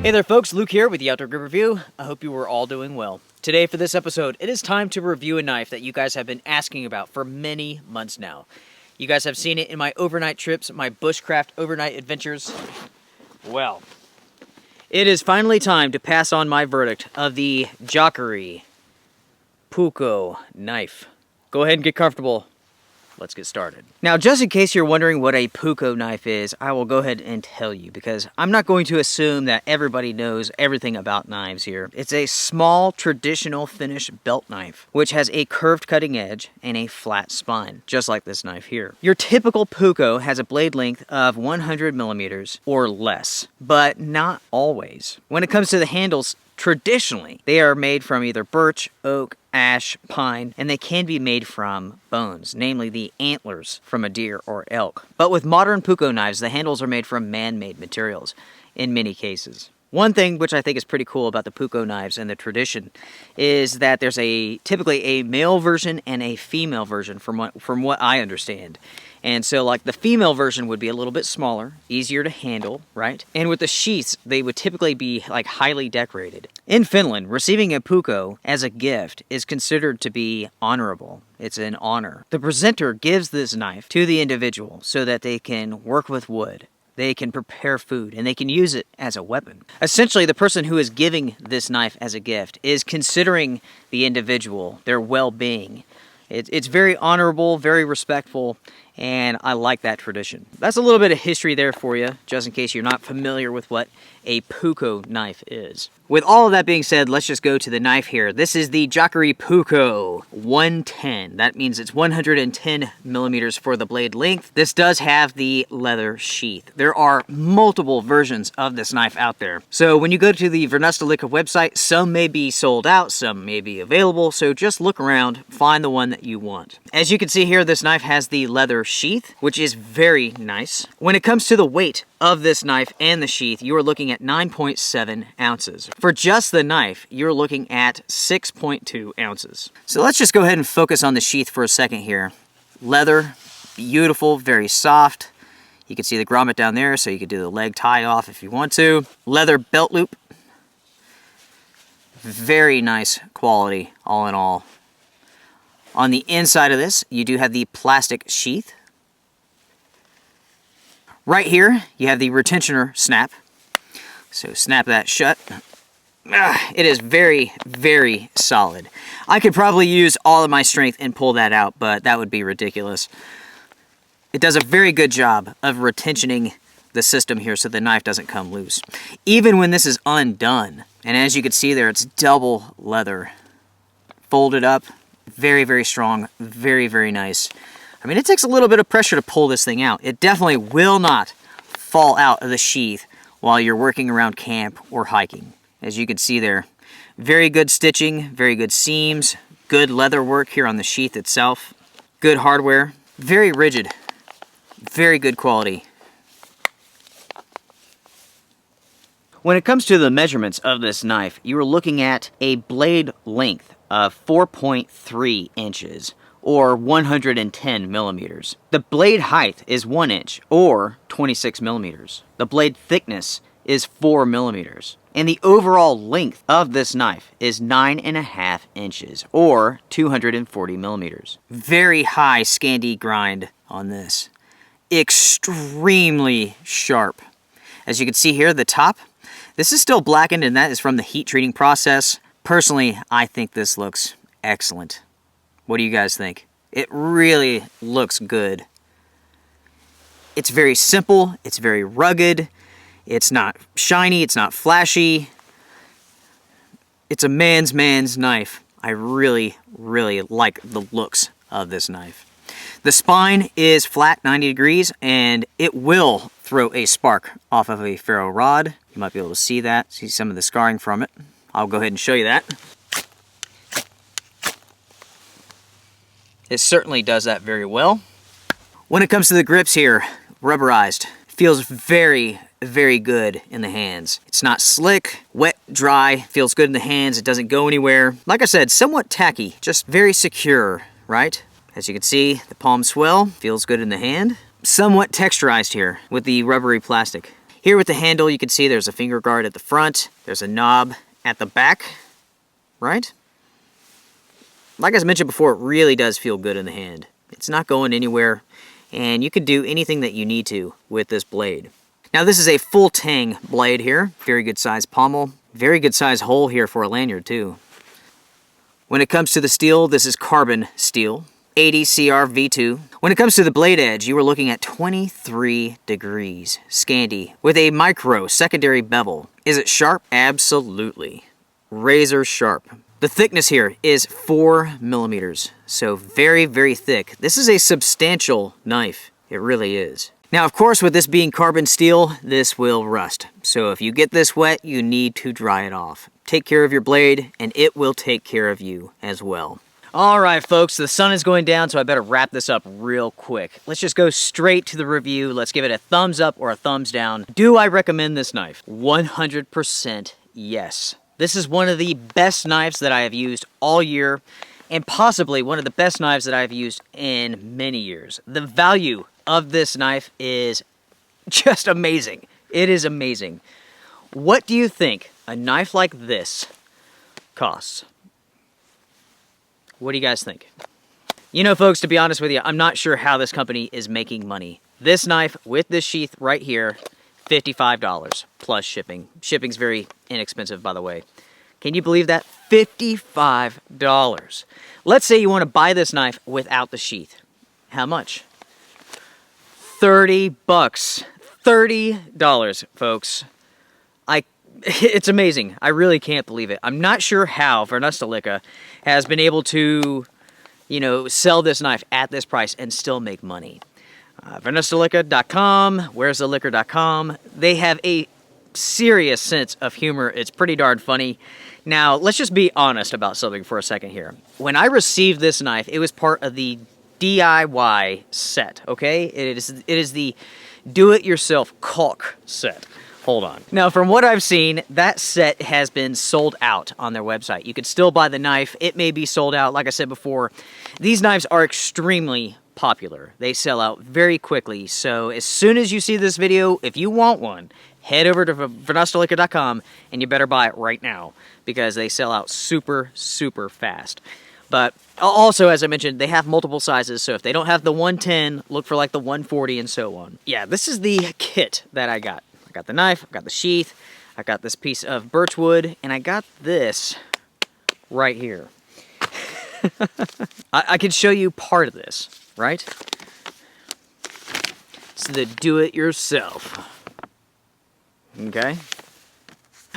Hey there folks, Luke here with the Outdoor Grip Review. I hope you were all doing well. Today for this episode, it is time to review a knife that you guys have been asking about for many months now. You guys have seen it in my overnight trips, my Bushcraft overnight adventures. Well, it is finally time to pass on my verdict of the Jääkäripuukko knife. Go ahead and get comfortable. Let's get started. Now, just in case you're wondering what a puukko knife is, I will go ahead and tell you, because I'm not going to assume that everybody knows everything about knives here. It's a small, traditional Finnish belt knife, which has a curved cutting edge and a flat spine, just like this knife here. Your typical puukko has a blade length of 100 millimeters or less, but not always. When it comes to the handles, traditionally, they are made from either birch, oak, ash, pine, and they can be made from bones, namely the antlers from a deer or elk. But with modern puukko knives, the handles are made from man-made materials in many cases. One thing which I think is pretty cool about the puukko knives and the tradition is that there's typically a male version and a female version from what I understand. And so like the female version would be a little bit smaller, easier to handle, right? And with the sheaths, they would typically be like highly decorated. In Finland, receiving a puukko as a gift is considered to be honorable. It's an honor. The presenter gives this knife to the individual so that they can work with wood. They can prepare food, and they can use it as a weapon. Essentially, the person who is giving this knife as a gift is considering the individual, their well-being. It's very honorable, very respectful, and I like that tradition. That's a little bit of history there for you, just in case you're not familiar with what a puukko knife is. With all of that being said, let's just go to the knife here. This is the Jääkäripuukko 110. That means it's 110 millimeters for the blade length. This does have the leather sheath. There are multiple versions of this knife out there. So when you go to the Varusteleka website, some may be sold out, some may be available, so just look around, find the one that you want. As you can see here, this knife has the leather sheath, which is very nice. When it comes to the weight of this knife and the sheath, you are looking at 9.7 ounces. For just the knife, you're looking at 6.2 ounces. So let's just go ahead and focus on the sheath for a second here. Leather, beautiful, very soft. You can see the grommet down there, so you could do the leg tie off if you want to. Leather belt loop. Very nice quality, all in all. On the inside of this, you do have the plastic sheath. Right here, you have the retentioner snap. So snap that shut. It is very, very solid. I could probably use all of my strength and pull that out, but that would be ridiculous. It does a very good job of retentioning the system here so the knife doesn't come loose. Even when this is undone, and as you can see there, it's double leather. Folded up, very, very strong, very, very nice. I mean, it takes a little bit of pressure to pull this thing out. It definitely will not fall out of the sheath while you're working around camp or hiking. As you can see there, very good stitching, very good seams, good leather work here on the sheath itself, good hardware, very rigid, very good quality. When it comes to the measurements of this knife, you are looking at a blade length of 4.3 inches. Or 110 millimeters. The blade height is 1 inch, or 26 millimeters. The blade thickness is 4 millimeters. And the overall length of this knife is 9.5 inches, or 240 millimeters. Very high Scandi grind on this. Extremely sharp. As you can see here, the top, this is still blackened, and that is from the heat treating process. Personally, I think this looks excellent. What do you guys think? It really looks good. It's very simple, it's very rugged, it's not shiny, it's not flashy. It's a man's knife. I really, really like the looks of this knife. The spine is flat 90 degrees, and it will throw a spark off of a ferro rod. You might be able to see that, see some of the scarring from it. I'll go ahead and show you that. It certainly does that very well. When it comes to the grips here, rubberized. Feels very, very good in the hands. It's not slick, wet, dry, feels good in the hands, it doesn't go anywhere. Like I said, somewhat tacky, just very secure, right? As you can see, the palm swell feels good in the hand. Somewhat texturized here with the rubbery plastic. Here with the handle, you can see there's a finger guard at the front. There's a knob at the back, right? Like I mentioned before, it really does feel good in the hand. It's not going anywhere, and you can do anything that you need to with this blade. Now this is a full tang blade here. Very good size pommel. Very good size hole here for a lanyard too. When it comes to the steel, this is carbon steel. 80 CR V2. When it comes to the blade edge, you are looking at 23 degrees. Scandi with a micro secondary bevel. Is it sharp? Absolutely. Razor sharp. The thickness here is 4 millimeters, so very, very thick. This is a substantial knife. It really is. Now, of course, with this being carbon steel, this will rust. So if you get this wet, you need to dry it off. Take care of your blade, and it will take care of you as well. All right, folks, the sun is going down, so I better wrap this up real quick. Let's just go straight to the review. Let's give it a thumbs up or a thumbs down. Do I recommend this knife? 100% yes. This is one of the best knives that I have used all year, and possibly one of the best knives that I've used in many years. The value of this knife is just amazing. It is amazing. What do you think a knife like this costs? What do you guys think? You know, folks, to be honest with you, I'm not sure how this company is making money. This knife with this sheath right here, $55 plus shipping. Shipping's very inexpensive, by the way. Can you believe that? $55. Let's say you want to buy this knife without the sheath. How much? 30 bucks. $30, folks. It's amazing. I really can't believe it. I'm not sure how Varusteleka has been able to, you know, sell this knife at this price and still make money. Varusteleka.com, where'stheliquor.com. They have a serious sense of humor. It's pretty darn funny. Now, let's just be honest about something for a second here. When I received this knife, it was part of the DIY set, okay? It is the do-it-yourself caulk set. Hold on. Now, from what I've seen, that set has been sold out on their website. You could still buy the knife. It may be sold out. Like I said before, these knives are extremely popular. They sell out very quickly. So as soon as you see this video, if you want one, head over to Varusteleka.com and you better buy it right now because they sell out super, super fast. But also, as I mentioned, they have multiple sizes, so if they don't have the 110, look for like the 140 and so on. Yeah, this is the kit that I got. I got the knife, I got the sheath, I got this piece of birchwood, and I got this right here. I can show you part of this, right? It's the do-it-yourself. Okay?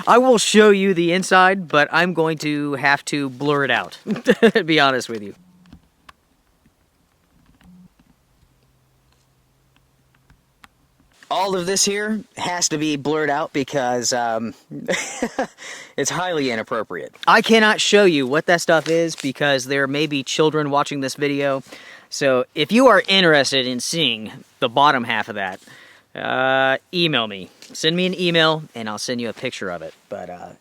I will show you the inside, but I'm going to have to blur it out, to be honest with you. All of this here has to be blurred out because it's highly inappropriate. I cannot show you what that stuff is because there may be children watching this video. So if you are interested in seeing the bottom half of that, email me. Send me an email and I'll send you a picture of it. But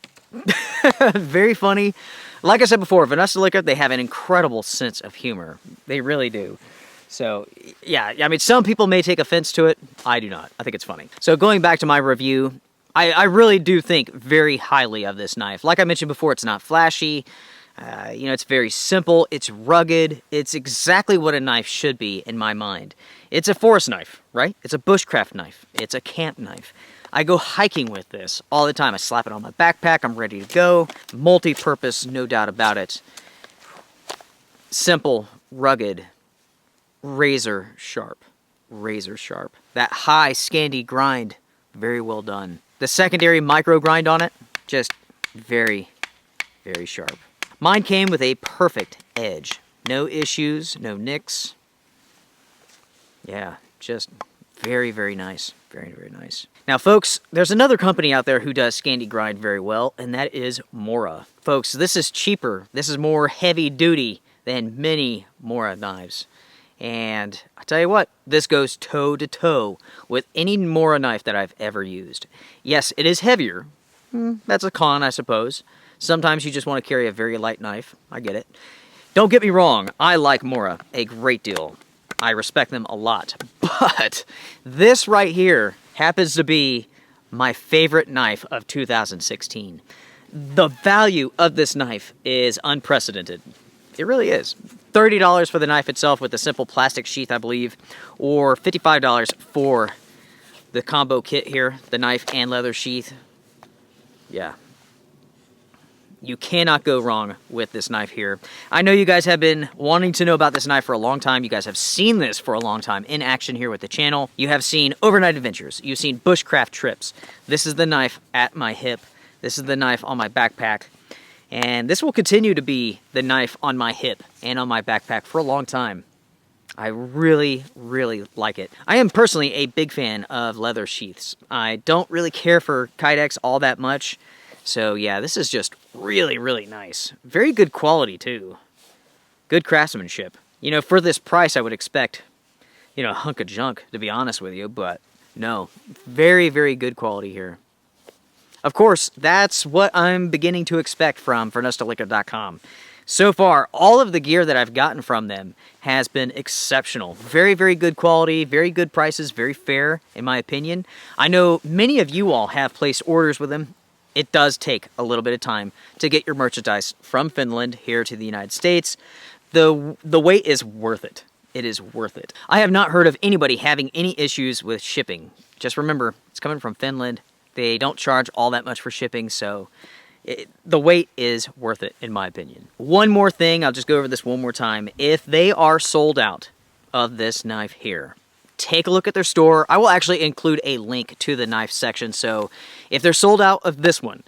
very funny. Like I said before, Varusteleka, they have an incredible sense of humor. They really do. So, yeah, I mean, some people may take offense to it. I do not. I think it's funny. So, going back to my review, I really do think very highly of this knife. Like I mentioned before, it's not flashy. You know, it's very simple. It's rugged. It's exactly what a knife should be in my mind. It's a forest knife, right? It's a bushcraft knife. It's a camp knife. I go hiking with this all the time. I slap it on my backpack. I'm ready to go. Multi-purpose, no doubt about it. Simple, rugged, razor sharp. Razor sharp. That high Scandi grind, very well done. The secondary micro grind on it, just very, very sharp. Mine came with a perfect edge. No issues, no nicks. Yeah, just very, very nice. Very, very nice. Now, folks, there's another company out there who does Scandi grind very well, and that is Mora. Folks, this is cheaper. This is more heavy duty than many Mora knives. And I tell you what, this goes toe-to-toe with any Mora knife that I've ever used. Yes, it is heavier. That's a con, I suppose. Sometimes you just want to carry a very light knife. I get it. Don't get me wrong, I like Mora a great deal. I respect them a lot. But this right here happens to be my favorite knife of 2016. The value of this knife is unprecedented. It really is. $30 for the knife itself with a simple plastic sheath, I believe, or $55 for the combo kit here, the knife and leather sheath. Yeah. You cannot go wrong with this knife here. I know you guys have been wanting to know about this knife for a long time. You guys have seen this for a long time in action here with the channel. You have seen overnight adventures. You've seen bushcraft trips. This is the knife at my hip. This is the knife on my backpack. And this will continue to be the knife on my hip and on my backpack for a long time. I really, really like it. I am personally a big fan of leather sheaths. I don't really care for Kydex all that much. So yeah, this is just really, really nice. Very good quality too. Good craftsmanship. You know, for this price I would expect, you know, a hunk of junk, to be honest with you. But no, very, very good quality here. Of course, that's what I'm beginning to expect from Varusteleka.com. So far, all of the gear that I've gotten from them has been exceptional. Very, very good quality, very good prices, very fair, in my opinion. I know many of you all have placed orders with them. It does take a little bit of time to get your merchandise from Finland here to the United States. The wait is worth it. It is worth it. I have not heard of anybody having any issues with shipping. Just remember, it's coming from Finland. They don't charge all that much for shipping, so the wait is worth it, in my opinion. One more thing, I'll just go over this one more time. If they are sold out of this knife here, take a look at their store. I will actually include a link to the knife section, so if they're sold out of this one,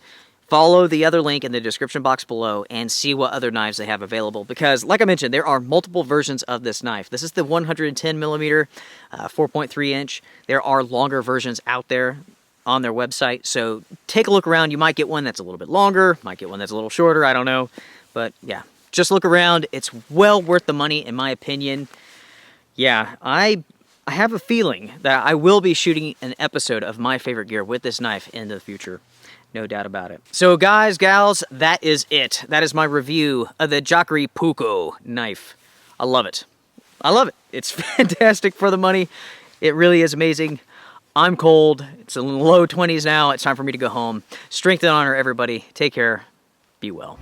follow the other link in the description box below and see what other knives they have available. Because, like I mentioned, there are multiple versions of this knife. This is the 110 millimeter, 4.3 inch. There are longer versions out there on their website, so take a look around. You might get one that's a little bit longer, might get one that's a little shorter, I don't know. But yeah, just look around. It's well worth the money, in my opinion. Yeah, I have a feeling that I will be shooting an episode of my favorite gear with this knife in the future. No doubt about it. So guys, gals, that is it. That is my review of the Jääkäripuukko knife. I love it. I love it. It's fantastic for the money. It really is amazing. I'm cold. It's in the low 20s now. It's time for me to go home. Strength and honor, everybody. Take care. Be well.